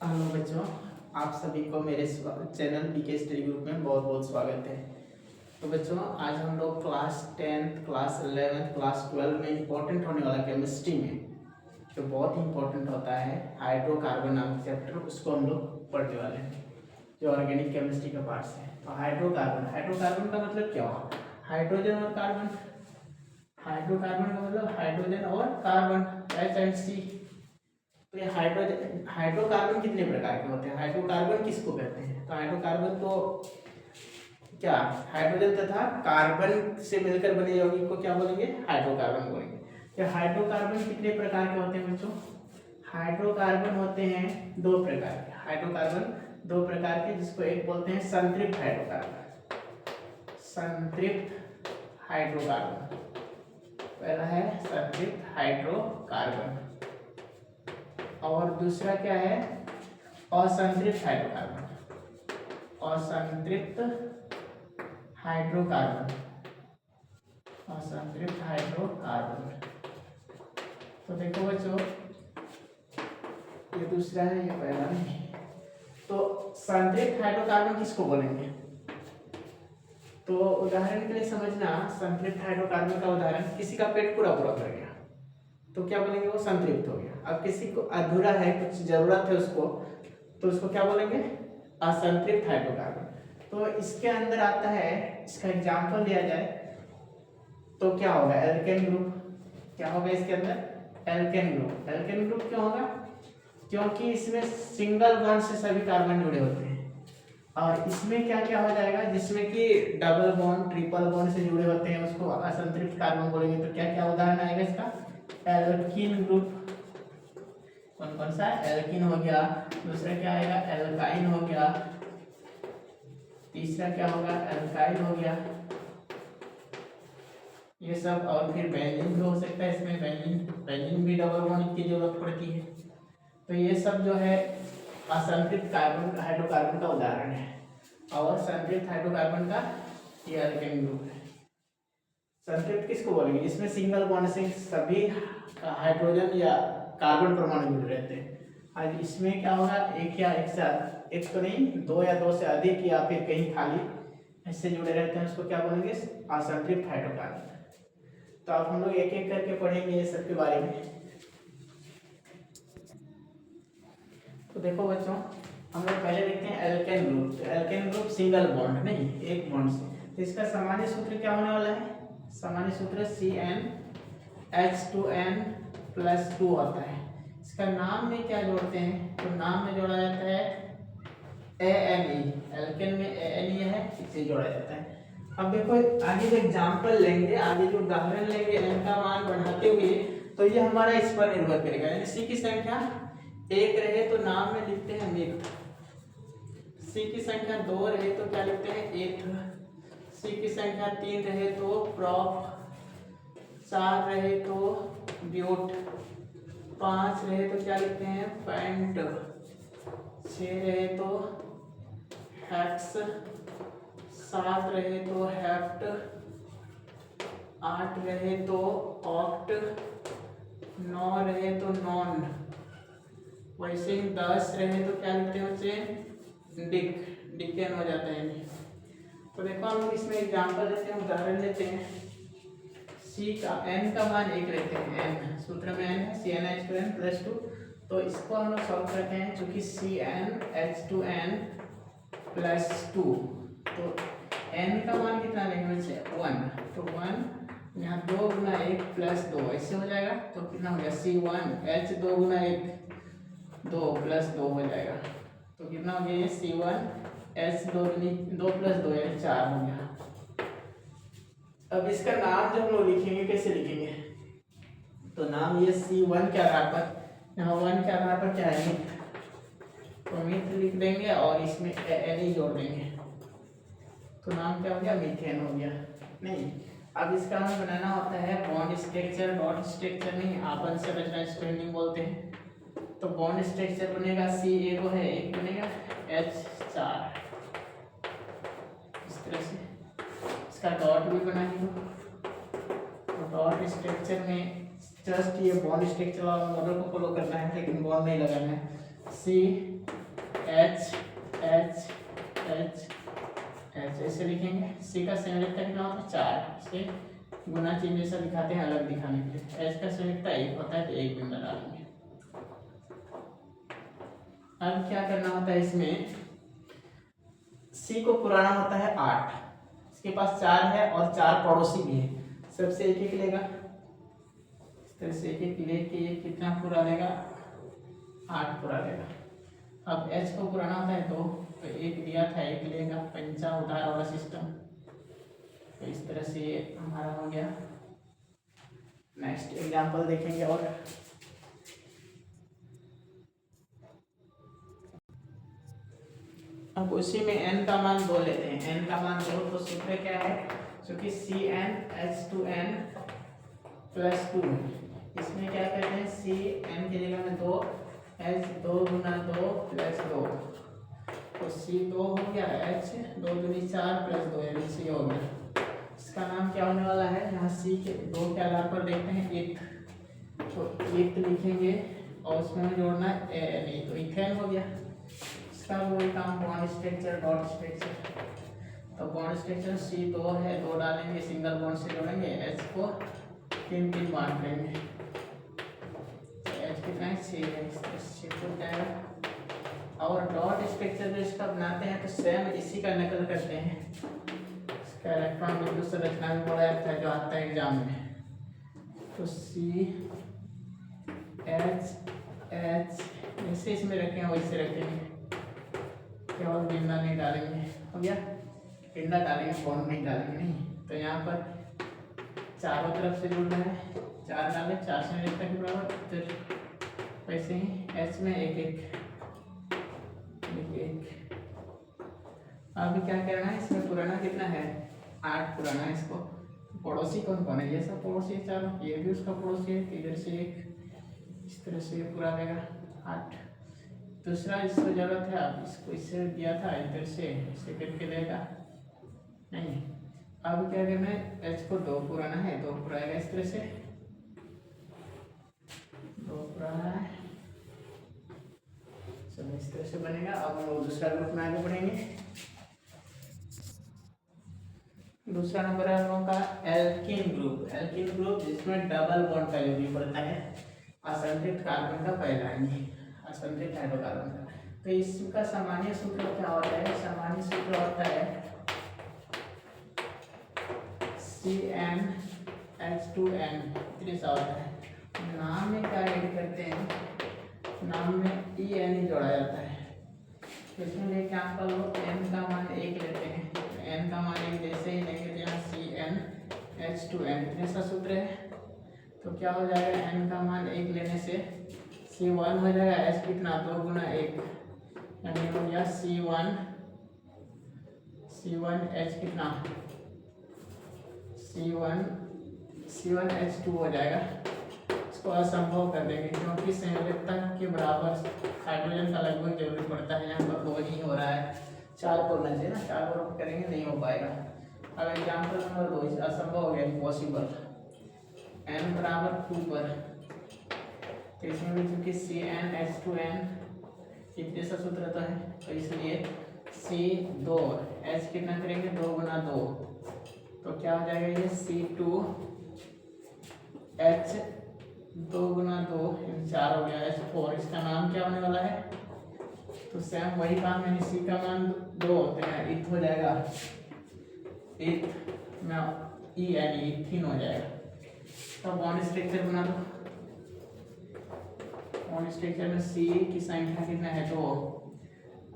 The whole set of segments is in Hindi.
हेलो बच्चों, आप सभी को मेरे चैनल बीके स्टडी ग्रुप में बहुत बहुत स्वागत है। तो बच्चों, आज हम लोग class 10th, class 11th, class 12 में इम्पोर्टेंट होने वाला केमिस्ट्री में जो बहुत ही इम्पोर्टेंट होता है हाइड्रोकार्बन नामक चैप्टर, उसको हम लोग पढ़ने वाले हैं जो ऑर्गेनिक केमिस्ट्री का पार्ट है। तो हाइड्रोकार्बन हाइड्रोकार्बन का मतलब क्या हुआ? हाइड्रोजन और कार्बन। हाइड्रोकार्बन का मतलब हाइड्रोजन और कार्बन, H&C। तो ये हाइड्रोकार्बन कितने प्रकार के होते हैं? हाइड्रोकार्बन किसको कहते हैं? तो हाइड्रोकार्बन तो क्या, हाइड्रोजन तथा कार्बन से मिलकर बने यौगिक को क्या बोलेंगे? हाइड्रोकार्बन बोलेंगे। तो हाइड्रोकार्बन कितने प्रकार के होते हैं बच्चों? हाइड्रोकार्बन होते हैं दो प्रकार के। हाइड्रोकार्बन दो प्रकार के, जिसको एक बोलते हैं संतृप्त हाइड्रोकार्बन। संतृप्त हाइड्रोकार्बन, पहला है संतृप्त हाइड्रोकार्बन, और दूसरा क्या है? असंतृप्त हाइड्रोकार्बन। असंतृप्त हाइड्रोकार्बन, असंतृप्त हाइड्रोकार्बन। तो देखो बच्चों, ये दूसरा है, ये पहला नहीं। तो संतृप्त हाइड्रोकार्बन किसको बोलेंगे? तो उदाहरण के लिए समझना, संतृप्त हाइड्रोकार्बन का उदाहरण, किसी का पेट पूरा पूरा भर गया तो क्या बोलेंगे? वो संतृप्त हो गया। अब किसी को अधूरा है, कुछ जरूरत है उसको, तो उसको क्या बोलेंगे? असंतृप्त हाइड्रोकार्बन। तो इसके अंदर आता है, इसका एग्जांपल दिया जाए तो क्या होगा? Alkane group. क्या होगा इसके अंदर? Alkene group. एल्केन ग्रुप क्यों होगा? क्योंकि इसमें सिंगल बॉन्ड से सभी कार्बन जुड़े होते हैं। और इसमें क्या क्या हो जाएगा? जिसमें कि डबल बॉन्ड, ट्रिपल बॉन्ड से जुड़े होते हैं, उसको असंतृप्त कार्बन बोलेंगे। तो क्या क्या उदाहरण आएगा इसका? Alkene group. कौन कौन सा? एल्कीन हो गया। दूसरा क्या आएगा? एल्काइन हो गया। तीसरा क्या होगा? एल्काइल हो गया। ये सब, और फिर बेंजीन भी हो सकता है इसमें। बेंजीन भी डबल बॉन्ड की जरूरत पड़ती है। तो ये सब जो है असंतृप्त कार्बन हाइड्रोकार्बन का उदाहरण है। और संतृप्त हाइड्रोकार्बन का ये एल्केन ग्रुप है। संतृप्त किसको बोलेंगे? जिसमें सिंगल बॉन्ड से सभी हाइड्रोजन या कार्बन परमाणु जुड़ रहते हैं। आज इसमें क्या होगा? एक या एक साथ, एक तो नहीं, दो या दो से अधिक, या फिर कहीं खाली इससे जुड़े रहते हैं, उसको क्या बोलेंगे? असंतृप्त हाइड्रोकार्बन। तो अब हम लोग एक एक करके पढ़ेंगे ये सब के बारे में। तो देखो बच्चों, हम लोग पहले देखते हैं एल्केन ग्रुप। तो एल्केन ग्रुप सिंगल बॉन्ड नहीं, एक बॉन्ड से। तो इसका सामान्य सूत्र क्या होने वाला है? सामान्य सूत्र CnH2n+2 होता है। इसका नाम में क्या जोड़ते हैं? तो नाम में जोड़ा जाता है ANE। एल्केन में ANE है, इसे जोड़ा जाता है। अब देखो, आगे जो एग्जाम्पल लेंगे, आगे जो उदाहरण लेंगे n का मान बढ़ाते हुए, तो ये हमारा इस पर निर्भर करेगा। यानी C की संख्या एक रहे तो नाम में लिखते हैं मिथ। C की संख्या दो रहे तो क्या लिखते हैं? एथ। C की संख्या तीन रहे तो प्रॉप, चार रहे तो ब्यूट, पांच रहे तो क्या लिखते हैं? पेंट, छह रहे तो हेक्स, सात रहे तो हेप्ट, आठ रहे तो ऑक्ट, नौ रहे तो नॉन, वैसे ही 10 रहे तो क्या लिखते हैं बच्चे? डिकेन हो जाता है। तो देखो, हम लोग इसमें एग्जांपल लेते हैं, उदाहरण लेते हैं। C का n का मान एक लेते हैं। n सूत्र में n है CnH2n+2। तो इसको हम लोग सॉल्व करते हैं, चूंकि CnH2n+2, तो n का मान कितना लेंगे बच्चे? 1। तो 1 यहाँ 2 गुना 1 प्लस 2 ऐसे हो जाएगा। तो कितना हो गया? C1H 2 गुना 1 2 प्लस 2 हो जाएगा। तो कितना हो गया? ये C1H 2 प्लस 2 यानी 4 हो गया। अब इसका नाम जब हम लोग लिखेंगे, कैसे लिखेंगे? तो नाम ये C1 के आधार पर, यहाँ 1 के आधार पर क्या है? मिथ। तो मिथ लिख देंगे और इसमें ANE जोड़ देंगे, तो नाम क्या हो गया? मीथेन हो गया। नहीं, अब इसका हमें बनाना होता है बॉन्ड स्ट्रक्चर। डॉट स्ट्रक्चर नहीं, आपन संरचना स्ट्रेंडिंग बोलते हैं। तो बॉन्ड स्ट्रक्चर बनेगा, C एगो है, एक बनेगा H4, इस तरह से। इसका डॉट भी बना ली। तो डॉट स्ट्रक्चर में जस्ट ये बॉन्ड स्ट्रक्चर वाला मॉडल को फॉलो करना है, लेकिन बॉन्ड नहीं लगाना है। C H H H H ऐसे लिखेंगे। सी का संयोजकता कितना होता है 4, इसे गुना चिन्ह जैसा दिखाते हैं अलग दिखाने के लिए। एच का संयोजकता 1 होता है तो 1 बिंदु डालेंगे। अब क्या करना होता है इसमें, सी को पुराना होता है 8, इसके पास 4 है और 4 पड़ोसी भी है, सबसे एक एक लेगा। इस तरह से एक एक लेके ये कितना पूरा लेगा 8 पूरा लेगा। अब एच को पुराना होता है 2, तो एक दिया था 1 लेगा, पंचा उधार वाला सिस्टम। तो इस तरह से ये हमारा हो गया। नेक्स्ट एग्जांपल देखेंगे। और अब उसी में n का मान 2 लेते हैं। n का मान 2, तो सूत्र क्या है, क्योंकि CnH2n + 2, इसमें क्या करते हैं Cn की जगह में 2, H 2 गुना 2 + 2, तो C 2 हो गया, H 2 दूनी 4 + 2 यानी C हो गया। इसका नाम क्या होने वाला है, यहाँ C के 2 के आधार पर देखते हैं इथ, तो इथ लिखेंगे और उसमें जोड़ना है तो इथेन हो गया। इसका वही काम बॉन्ड स्ट्रक्चर डॉट स्ट्रक्चर, तो बॉन्ड स्ट्रक्चर C2 है, 2 डालेंगे, सिंगल बॉन्ड से जोड़ेंगे, H को 3 बांट लेंगे, तो H कितना है 6 है, इस तरह से हो जाएगा। और डॉट स्ट्रक्चर जो इसका बनाते हैं तो सेम इसी का नकल करते हैं। इसका इलेक्ट्रॉन विद्युत संरचना भी बोला जाता है जो आता है एग्जाम में। तो C H H जैसे इसमें रखें वैसे रखेंगे, केवल बिंदा नहीं डालेंगे, हो गया। बिंदा डालेंगे, बॉन्ड नहीं डालेंगे नहीं। तो यहाँ पर चारों तरफ से जुड़ना है, 4 डाले, 4 से एक तक बराबर, तो वैसे ही H में एक एक। अभी क्या करना है, इसमें पुराना कितना है 8 पुराना है। इसको पड़ोसी कौन कौन है, ये सब पड़ोसी है चारों, ये भी उसका पड़ोसी है, इधर से एक, इस तरह से पूरा रहेगा 8। दूसरा इसको जरूरत है, अब इसको इससे दिया था इधर से इसे करके लेगा नहीं। अब क्या करना है, H को 2 पुराना है, 2 पुराएगा, इस तरह से 2 पुराना है, चलो इस तरह से बनेगा। अब हम दूसरा ग्रुप में आगे बढ़ेंगे। दूसरा नंबर है हम लोगों का एल्कीन ग्रुप। एल्कीन ग्रुप जिसमें डबल बॉन्ड का यूज पड़ता है, असंतृप्त कार्बन का पहला है, असंतृप्त हाइड्रोकार्बन का। तो इसका सामान्य सूत्र क्या होता है, सामान्य सूत्र होता है CnH2n, ऐसा होता है। नाम में क्या ऐड करते हैं, नाम में En जोड़ा जाता है। तो इसमें एग्जाम्पल लो, n का मान 1 लेते हैं, n का मान 1 जैसे ही लेंगे तो यहाँ CnH2n, ऐसा सूत्र है। तो क्या हो जाएगा, n का मान 1 लेने से C1 हो जाएगा, H कितना 2 गुना 1, यानी हो गया C1H कितना C1H2 हो जाएगा। इसको असंभव कर देंगे क्योंकि संयोजकता के बराबर हाइड्रोजन का लगभग जरूरी पड़ता है, यहाँ पर 2 ही हो रहा है, 4 करना चाहिए ना, 4 पर करेंगे नहीं हो पाएगा। अब एग्जाम्पल नंबर 2, असंभव हो गया, इम्पॉसिबल, n बराबर 2 पर, तो इसमें भी चूंकि CnH2n जैसा सूत्र तो है, तो इसलिए C2 H कितना करेंगे 2 गुना 2, तो क्या हो जाएगा ये C2H 2 गुना 2 4 हो गया, H4। इसका नाम क्या होने वाला है, तो सेम वही काम है, C का मान 2 होते हैं, इथ हो जाएगा, इथ में E यानी इथिन हो जाएगा। तो बॉन्ड स्ट्रक्चर बना दो। बॉन्ड स्ट्रक्चर में C की संख्या कितना है 2,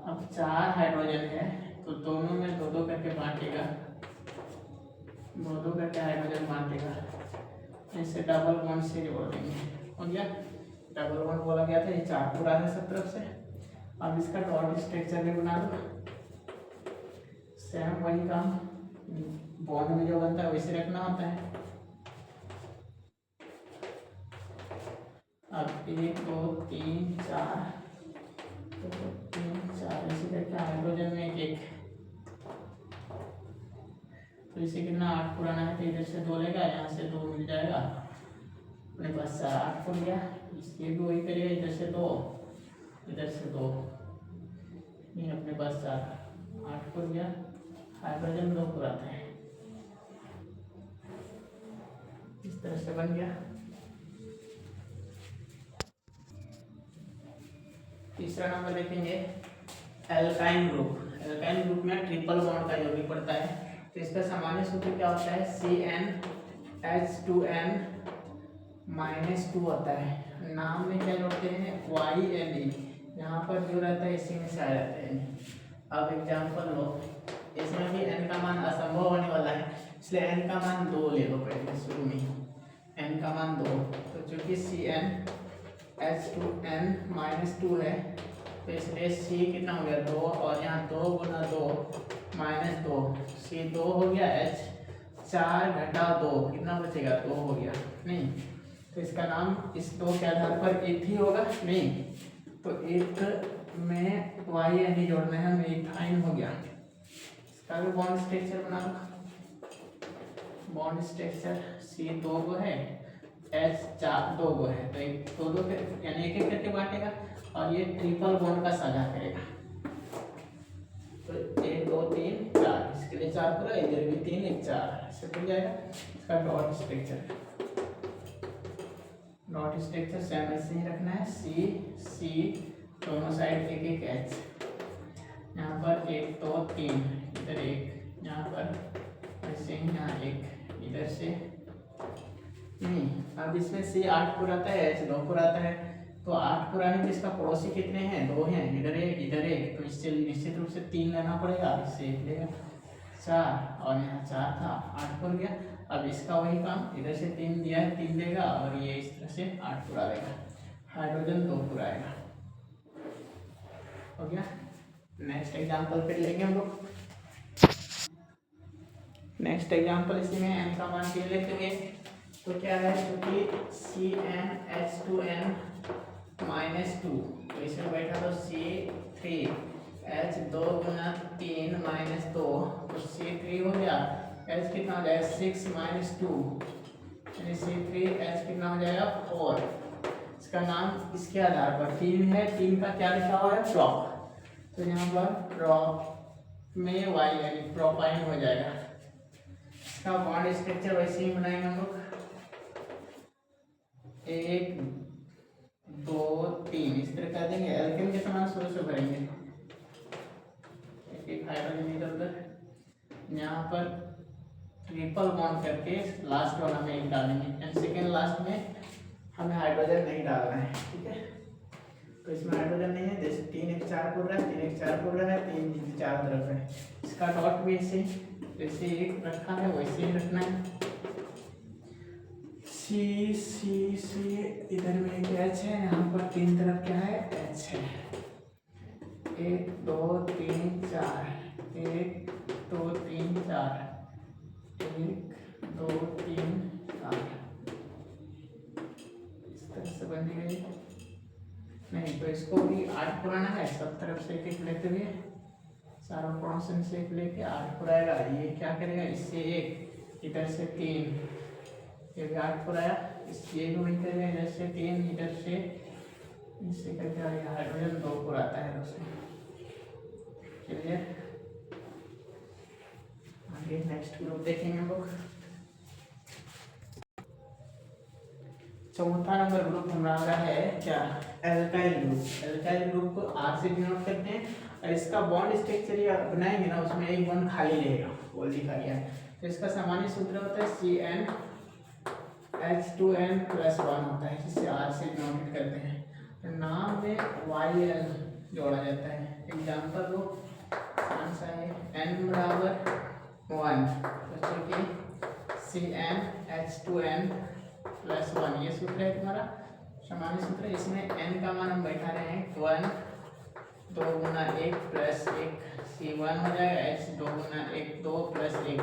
अब 4 हाइड्रोजन है तो दोनों में 2-2 करके बांटेगा, 2-2 करके हाइड्रोजन बांटेगा, ऐसे डबल बॉन्ड से जोड़ देंगे, हो गया। डबल बॉन्ड बोला गया था, ये 4 पूरा है सब तरफ से। अब इसका डॉट स्ट्रक्चर भी बना दो, सेम वही काम, बॉन्ड में जो बनता है वैसे रखना होता है। अब 1 2 3 4 ऐसे करके हाइड्रोजन में 1, तो इसे कितना 8 पुराना है, तो इधर से 2 लेगा, यहाँ से 2 मिल जाएगा, अपने पास 4 8 हो गया, इसके भी वही करेगा, इधर से 2 इधर से 2, ये अपने पास 4 8 हो गया, हाइड्रोजन 2 पूरा आता है, इस तरह से बन गया। तीसरा नंबर देखेंगे एल्काइन ग्रुप। एल्काइन ग्रुप में ट्रिपल बॉन्ड का जरूरी पड़ता है, तो इसका सामान्य सूत्र क्या होता है, CnH2n -2 होता है। नाम में क्या जोड़ते हैं, YNE, यहाँ पर जो रहता है इसी में से आ जाते हैं। अब एग्जाम्पल लो, इसमें भी n का मान असंभव होने वाला है, इसलिए n का मान 2 ले लो पहले शुरू में, n का मान 2। तो चूंकि CnH2n -2 है, तो इसलिए C कितना हो गया 2, और यहाँ 2 गुना 2 -2, C 2 हो गया, H 4 घटा 2 कितना बचेगा, 2 हो गया नहीं, तो इसका नाम इस 2 के आधार पर एक ही होगा नहीं, तो एक में YNE जोड़ना है, मीथाइन हो गया। इसका भी बॉन्ड स्ट्रक्चर बना लो, बॉन्ड स्ट्रक्चर C 2 गो है, H 4 2 गो है, तो एक 2 यानी एक करके बांटेगा, और ये ट्रिपल बॉन्ड का साझा करेगा, तो 1 2 3 4, इसके लिए 4 पूरा, इधर भी 3 1 4 ऐसे बन जाएगा। इसका dot structure, dot structure same ऐसे ही रखना है, C दोनों साइड एक एक H, यहाँ पर 1 2 3, इधर 1, यहाँ पर ऐसे ही, यहाँ 1, इधर से नहीं। अब इसमें C 8 पूरा आता है, H 2 पूरा आता है, तो 8 पुराने जिसका पड़ोसी कितने हैं, 2 हैं, इधर 1 इधर 1, तो इससे निश्चित रूप से 3 लेना पड़ेगा, इससे 1 लेगा 4, और यहाँ 4 था 8 पर गया। अब इसका वही काम, इधर से 3 दिया है, 3 देगा, और ये इस तरह से 8 पूरा देगा, हाइड्रोजन 2 पूरा आएगा, हो गया। नेक्स्ट एग्जाम्पल फिर लेंगे हम लोग, नेक्स्ट एग्जाम्पल इसी में n का मान के लेते हुए, तो क्या है, क्योंकि CnH2n -2, तो इसमें बैठा तो C3H 2 गुना 3 -2, तो C3 हो गया, H कितना हो जाएगा 6 -2, यानी C3H कितना हो जाएगा 4। इसका नाम इसके आधार पर 3 है, 3 का क्या लिखा हुआ है, प्रोप, तो यहाँ पर प्रोप में Y यानी प्रोपाइन हो जाएगा। इसका बॉन्ड स्ट्रक्चर वैसे ही बनाएंगे हम लोग, 1 2 3 इस तरह कर देंगे, एल्केन के समान शुरू से भरेंगे, एक हाइड्रोजन इधर उधर, यहाँ पर ट्रिपल बॉन्ड करके लास्ट वाला में एक डालेंगे, एंड सेकेंड लास्ट में हमें हाइड्रोजन नहीं डालना है, ठीक है। तो इसमें हाइड्रोजन नहीं है, जैसे 3 1 4 पूर रहा है, 3 1 4 पूर रहा है, 3 4 तरफ है, इसका डॉट भी ऐसे जैसे एक रखा है वैसे ही रखना है। C इधर में एक H है, यहाँ पर 3 तरफ क्या है, H है, 1 2 3 4, 1 2 3 4, 1 2 3 4, इस तरह से बनेगा। नहीं तो इसको भी 8 पुराना है, सब तरफ से एक लेते हुए, चारों पोर्शन से एक लेके 8 पुराएगा, ये क्या करेगा, इससे 1 इधर से 3, ये भी 8 पुराया, ये भी वही करेगा, इधर से 3 इधर से, इससे करके हाइड्रोजन 2 पुराता है उसमें। चलिए आगे नेक्स्ट ग्रुप देखेंगे हम लोग। चौथा नंबर ग्रुप हमारा है क्या, एल्काइल ग्रुप। एल्काइल ग्रुप को R से डिनोट करते हैं, और इसका बॉन्ड स्ट्रक्चर ये बनाएंगे ना, उसमें एक बॉन्ड खाली रहेगा, वो लिखा गया है। तो इसका सामान्य सूत्र होता है CnH2n +1 होता है, जिसे R से डिनोट करते हैं। तो नाम में YL जोड़ा जाता है। एग्जाम्पल लो, कौन सा है, n बराबर 1, तो चूंकि CnH2n +1 ये सूत्र है तुम्हारा सामान्य सूत्र। इसमें n का मान हम बैठा रहे हैं 1, 2 गुना 1 प्लस 1, C1 हो जाएगा, H 2 गुना 1 2 प्लस 1,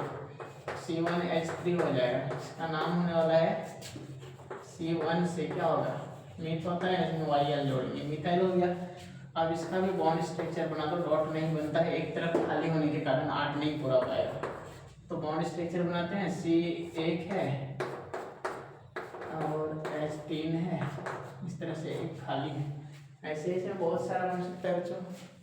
C1 H3 हो जाएगा। इसका नाम होने वाला है C1 से क्या होगा, मीथ होता है, इसमें YL जोड़ेंगे, मिथाइल हो गया। अब इसका भी बॉन्ड स्ट्रक्चर बना दो, डॉट नहीं बनता है, एक तरफ खाली होने के कारण 8 नहीं पूरा पाएगा। तो बॉन्ड स्ट्रक्चर बनाते हैं, C1 है और 3 है, इस तरह से एक खाली है। ऐसे इसमें बहुत सारा बन सकता है बच्चों।